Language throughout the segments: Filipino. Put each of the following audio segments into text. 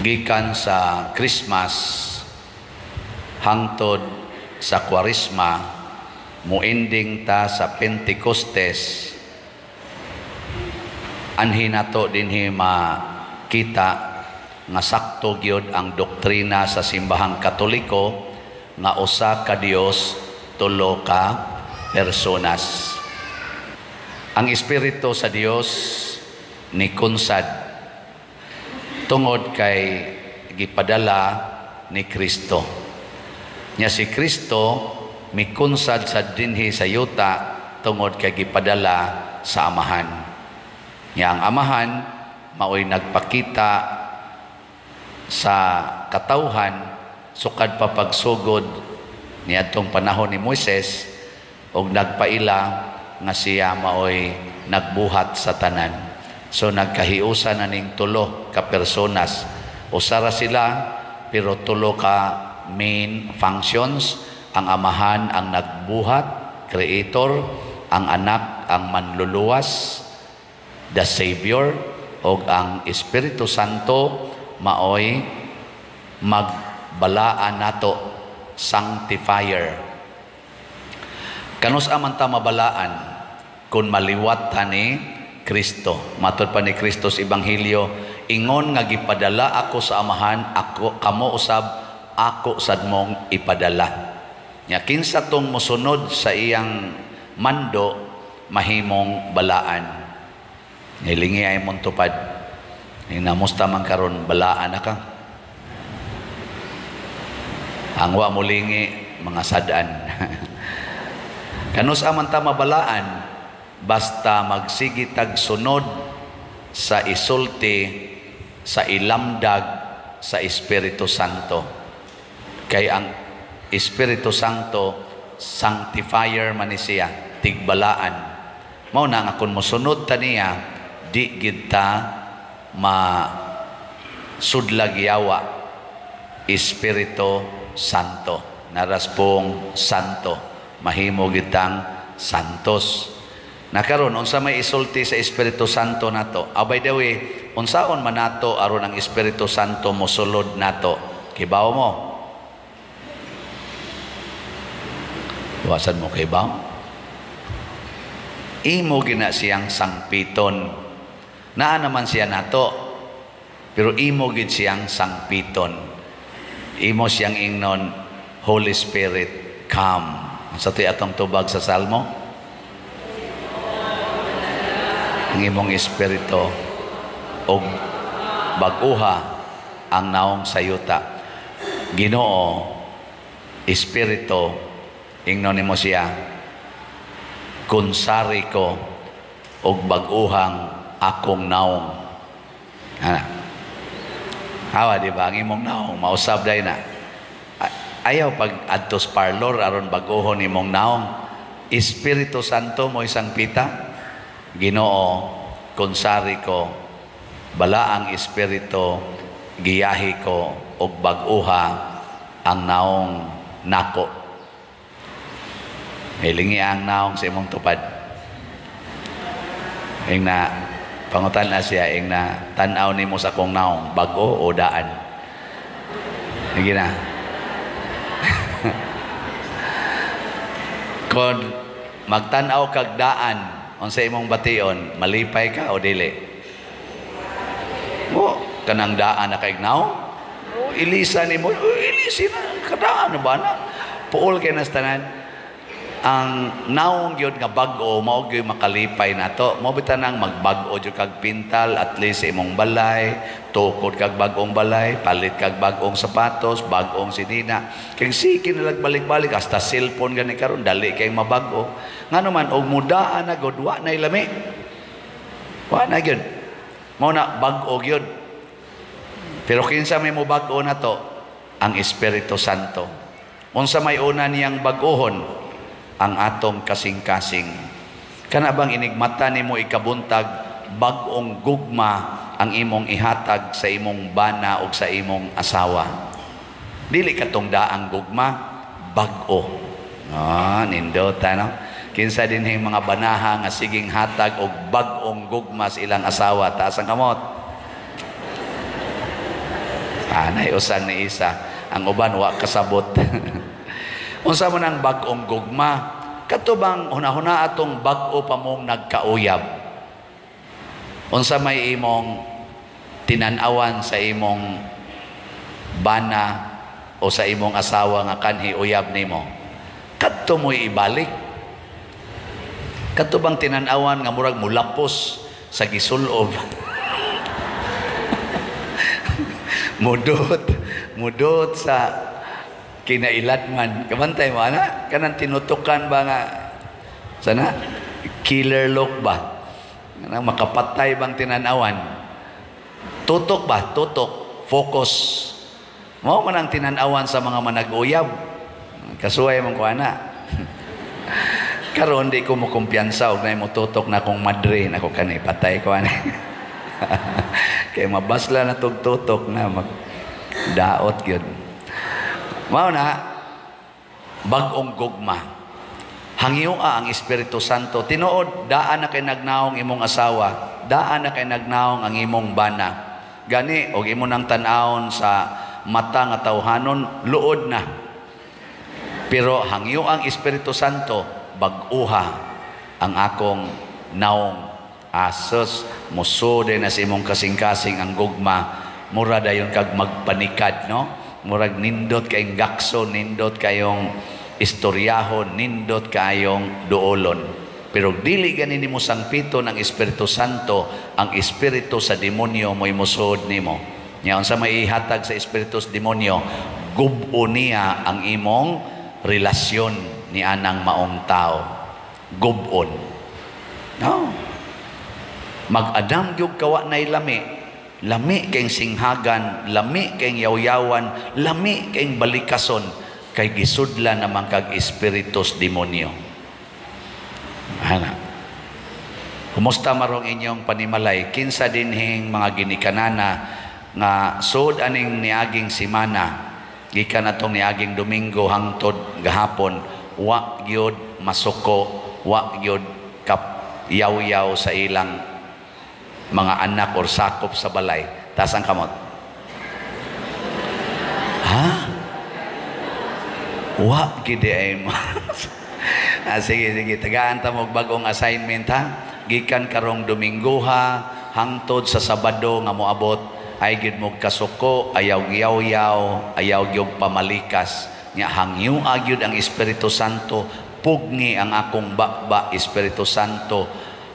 Gikan sa Christmas hangtod sa Kwaresma, muending ta sa Pentecostes, anhin nato dinhi makita nga sakto gyud ang doktrina sa simbahang Katoliko nga usa ka Dios, tulo ka personas. Ang Espiritu sa Dios ni kunsad tungod kay gipadala ni Kristo. Nya si Kristo mikunsad sa dinhi sa yuta tungod kay gipadala sa Amahan. Nya ang Amahan maoy nagpakita sa katawhan sukad pa pagsugod niadtong panahon ni Moises og nagpaila nga siya maoy nagbuhat sa tanan. So nagkahiusa na ning tulo ka personas. Usara sila pero tulo ka main functions. Ang Amahan ang nagbuhat, creator, ang Anak ang manluluwas, the Savior, og ang Espiritu Santo maoy magbalaan nato, sanctifier. Kanus aman ta mabalaan kun maliwat ta ni Kristo. Matod pa ni Kristo sa Ebanghelyo, ingon nga gipadala ako sa Amahan, ako kamo usab ako sad mong ipadala. Nya kinsa tong mosunod sa iyang mando mahimong balaan. Nilingi ay mong tupad. Namusta man karon balaan na ka. Ang wa mulingi mga sadan. Kanus aman ta mabalaan basta magsigitag sunod sa isulti sa ilamdag sa Espiritu Santo. Kay ang Espiritu Santo sanctifier man ni siya, tigbalaan. Mao na nga kun mosunod ta niya, di gid ta masudlag yawa. Espiritu Santo, naras pong Santo, mahimo gid tang santos. Nakaron unsa may isulti sa Espiritu Santo nato? By the way, unsaon man nato aron ang Espiritu Santo mosulod nato? Kibaw mo? Wasan mo kibaw? Imo gina siyang sangpiton. Naa naman siya nato, pero imo gid siyang sangpiton. Imo siyang ingnon, Holy Spirit, come. Sa tuy atong tubag sa Salmo, ang imong espiritu og bag-uha ang naong sayuta. Ginoo, espiritu, ingnon nimo siya, kunsari ko og bag-uhang akong naong. Hawa, di ba? Ang imong naong, mausab day na. Ayaw pag adtos parlor aron bag-uhon imong naong. Espiritu Santo mo isang pita. Ginoo, kunsari ko, bala ang Espiritu, giyahi ko, og bag-uha ang naong nako. Hilingi ang naong sa imong tupad. Ing na, pangutan na siya, ing na, tanaw ni mo sa kong naong, bago o daan. Higi na. Kung magtanaw kag daan, unsay imong bation, malipay ka o dili? O, kanang daan na kaignaw? O, ilisa ni mo, ilisi na, kadaan na ba na? Puol kayo na tanan. Ang naong yun nga bag-o, mao gyud makalipay na to. Mo bitanang magbag-o jud kag pintal, at least imong balay, tukod kag bag-ong balay, palit kag bag-ong sapatos, bag-ong sinina. Kay sige na balik-balik, hasta cellphone gani karon dali kay mabag-o. Ngano man og mudaan na gud wa na ilami. Wa na gyud. Mao na bag-o gyud. Pero kinsa may mo bag-o na to? Ang Espiritu Santo. Unsa may una niyang bag-ohon? Ang atong kasing-kasing. Kana bang inigmata nimo ikabuntag, bag-ong gugma ang imong ihatag sa imong bana o sa imong asawa? Dili katong daang gugma, bag-o. Nindot, ano? Kinsa din yung mga banaha nga siging hatag o bag-ong gugma sa ilang asawa. Taas ang kamot. Anay usang ni isa, ang uban wa kasabot. Unsa man ang bag-ong gugma? Katubang hunahuna atong bag-o pa mong nagkauyab. Unsa may imong tinan-awan sa imong bana o sa imong asawa nga kanhi uyab nimo, kadto mo'y ibalik. Katubang tinan-awan nga murag mulapos sa gisulob. mudot sa kinailatman. Kabantay mo, ana? Kanang tinutukan ba nga, sana? Killer look ba? Makapatay bang tinanawan? Tutok ba? Tutok. Focus. Mao man ang tinanawan sa mga manag-uyab. Kasuway mong ko, ana? Karon di ko mo kumpiyansa og nay mo tutok na akong madre na ko kanay patay ko ani. Kay mabasla na tog tutok na magdaot gyud. Mao na bag-ong gugma. Hangyoa ang Espiritu Santo. Tinuod daan na kay nagnaong imong asawa, daan na kay nagnaong ang imong bana. Gani og imo nang tan-awon sa mata nga tawhanon luod na. Pero hangyo ang Espiritu Santo, bag-uha ang akong naong. Asos musude na sa imong kasing-kasing ang gugma, mura dayon kag magpanikad, no? Murag nindot kayong gakso, nindot kayong istoryahon, nindot kayong duolon. Pero dili ganin nimo sangpito ng Espiritu Santo, ang espiritu sa demonyo mo'y musud nimo. Nya unsa may ihatag sa espiritu sa demonyo, gubo niya ang imong relasyon ni anang maong tao. Gubon. No? Mag-adam gyud kawa nay lami. Lami kayong singhagan, lami kayong yawyawan, lami kayong balikason, kay gisudla naman kag espiritus demonyo. Ana. Kumusta marong inyong panimalay? Kinsa dinhing mga ginikanana nga sud aning niaging simana, gikan atong niaging Domingo hangtod gahapon, wa gyud masuko, wa gyud kap yaw-yaw sa ilang mga anak or sakop sa balay. Tas ang kamot. Ha? Wa gid ay mo. Sige, tagaan ta mo bagong assignment ha. Gikan karong Domingo ha, hangtod sa Sabado nga moabot, ay gid mo kasuko, ayaw yaw-yaw, ayaw gyud pamalikas. Nya hangyo agyud ang Espiritu Santo, pugni ang akong bakba Espiritu Santo.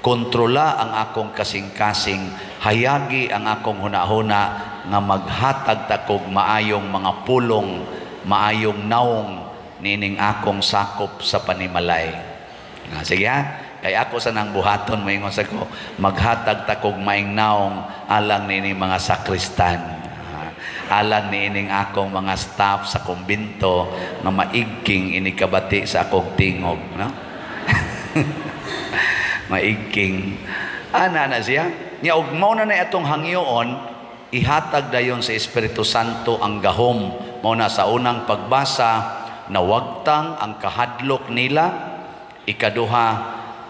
Kontrola ang akong kasing-kasing, hayagi ang akong hunahuna nga maghatag takog maayong mga pulong, maayong naong nining akong sakop sa panimalay. Sige ha, kay ako sa nang buhaton moingon sa ko, maghatag takog maayong naong alang nining mga sakristan, alang nining akong mga staff sa kumbinto nga maigking inikabati sa akong tingog, no? Maigking ana na siya nya og mao na atong hangyoon, ihatag dayon sa Espiritu Santo ang gahom. Mao na sa unang pagbasa, nawagtang ang kahadlok nila. Ikaduha,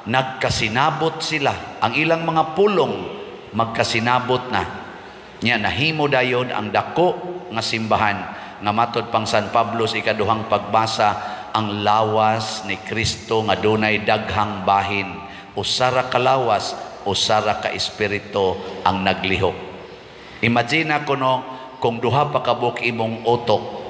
nagkasinabot sila, ang ilang mga pulong magkasinabot na. Nya nahimo dayon ang dako nga simbahan nga matod pang San Pablo sa ikaduhang pagbasa, ang lawas ni Kristo nga dunay daghang bahin. Usara ka lawas, usara ka espiritu ang naglihok. Imagine ko no, kung duha pa kabuk imong utok,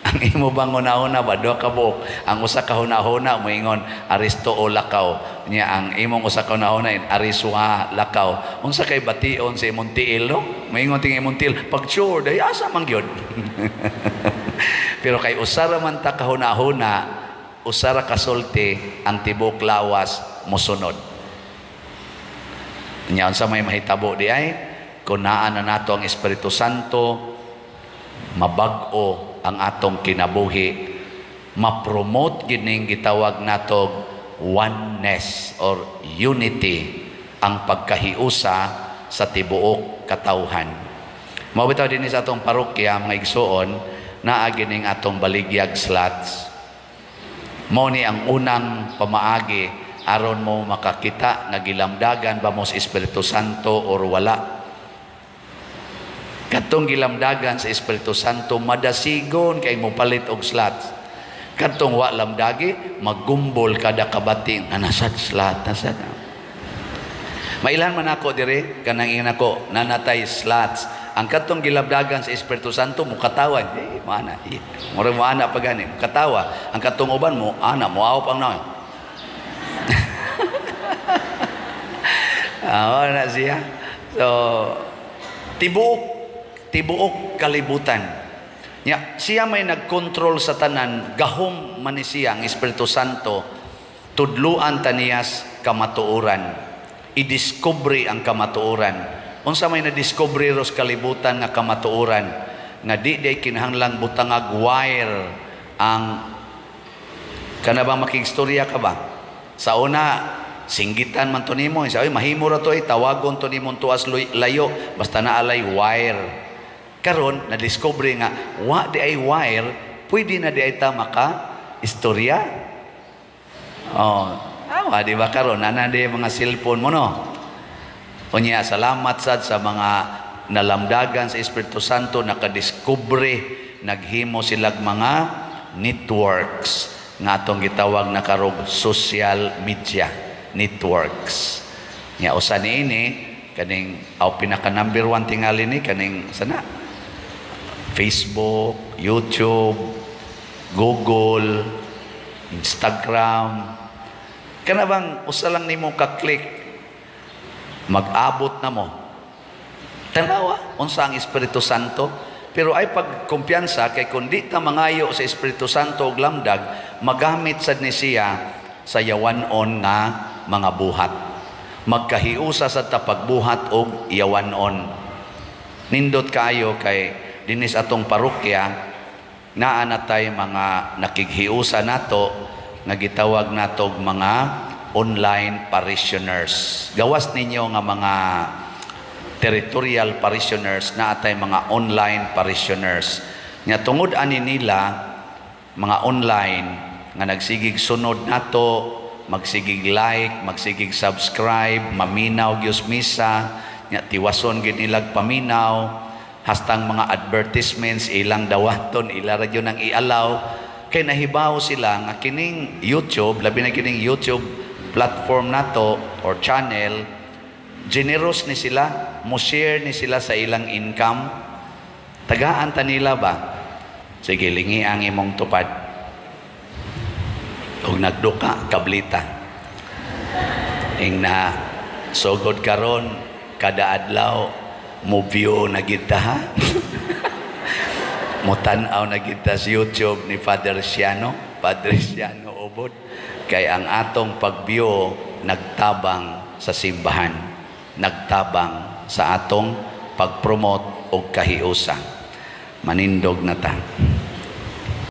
ang imo bang una-una ba duha kabuk, ang usa ka hunahuna moingon aristo o lakaw, nya ang imong usa ka hunahuna ariswa lakaw. Unsa kay bation sa imong tiil, no? Moingon ting imong tiil, pag sure day asa man gyud. Pero kay usara man ta ka hunahuna, usara ka sulti, ang tibok lawas musunod. Nya unsa may mahitabo di ay kunaan na nato ang Espiritu Santo, mabag-o ang atong kinabuhi, ma-promote gining gitawag natog oneness or unity, ang pagkahiusa sa tibuok katawhan. Mao bitaw dinhi sa atong parokya mga igsoon, naa gining atong baligyag slots. Mao ni ang unang pamaagi aron mo makakita nga gilamdagan ba mo sa Espiritu Santo or wala. Katong gilamdagan sa Espiritu Santo, madasigon kay mo palit og slots. Katong wa lamdagi, maggumbol kada kabating, nasad slot, nasad. Mailan man ako dire, kanang ina ko, nanatay slots. Ang katong gilabdagan sa Espiritu Santo, mukatawa, maana. Murag mo ana pa gani, mukatawa. Ang katong uban mo, ana, muawap ang naon. Na siya. So, tibuok kalibutan. Siya may nagkontrol sa tanan, gahom man ni siya ang Espiritu Santo, tudluan taniyas kamatuoran. Idiscovery ang kamatuoran. Unsa may na-discovery ros kalibutan nga kamatuoran nga di kinahanglang butangag wire ang kanabang makigstorya ka ba? Sa una, singgitan man to nimo, sa mahimo ra to tawagon to nimo tuas layo basta naalay wire. Karon na-discovery nga wa di ay wire, pwede na di ay ta maka istorya. Di ba karon di mga cellphone mo no? Unya, salamat sad sa mga nalamdagan sa Espiritu Santo, nakadiskubre, naghimo silag mga networks nga atong gitawag na karog social media networks. Nya usa niini kaning pinaka number 1 tingali ni kaning sana Facebook, YouTube, Google, Instagram. Kana bang usa lang nimo ka-click mag-abot na mo. Tanawa, unsa ang Espiritu Santo? Pero ay pagkumpiyansa kay kundi ta mangayo sa Espiritu Santo og lamdag, magamit sad ni siya sa yawanon nga mga buhat. Magkahiusa sa pagbuhat og yawanon. Nindot kayo kay dinis atong parokya naa natay mga nakighiusa nato nga gitawag natog mga online parishioners. Gawas ninyo nga mga territorial parishioners na atay mga online parishioners. Nya tungod ani nila mga online nga nagsigig sunod nato, magsigig like, magsigig subscribe, maminaw gyud misa, nya tiwason gid nilag paminaw, hastang mga advertisements ilang dawaton, ila ra gyud nang ialaw kay nahibaw sila nga kining YouTube, labi na kining YouTube platform nato or channel, generous ni sila, mo-share ni sila sa ilang income. Tagaan ta nila ba? Sige, lingi ang imong tupad. Kung nagduka, kablita. Ing na sugod karon kada adlaw mo view na kita ha. Mutanaw na kita sa YouTube ni Padre Siano Ubod. Kay ang atong pag-view nagtabang sa simbahan, nagtabang sa atong pag-promote og kahiusa. Manindog na ta.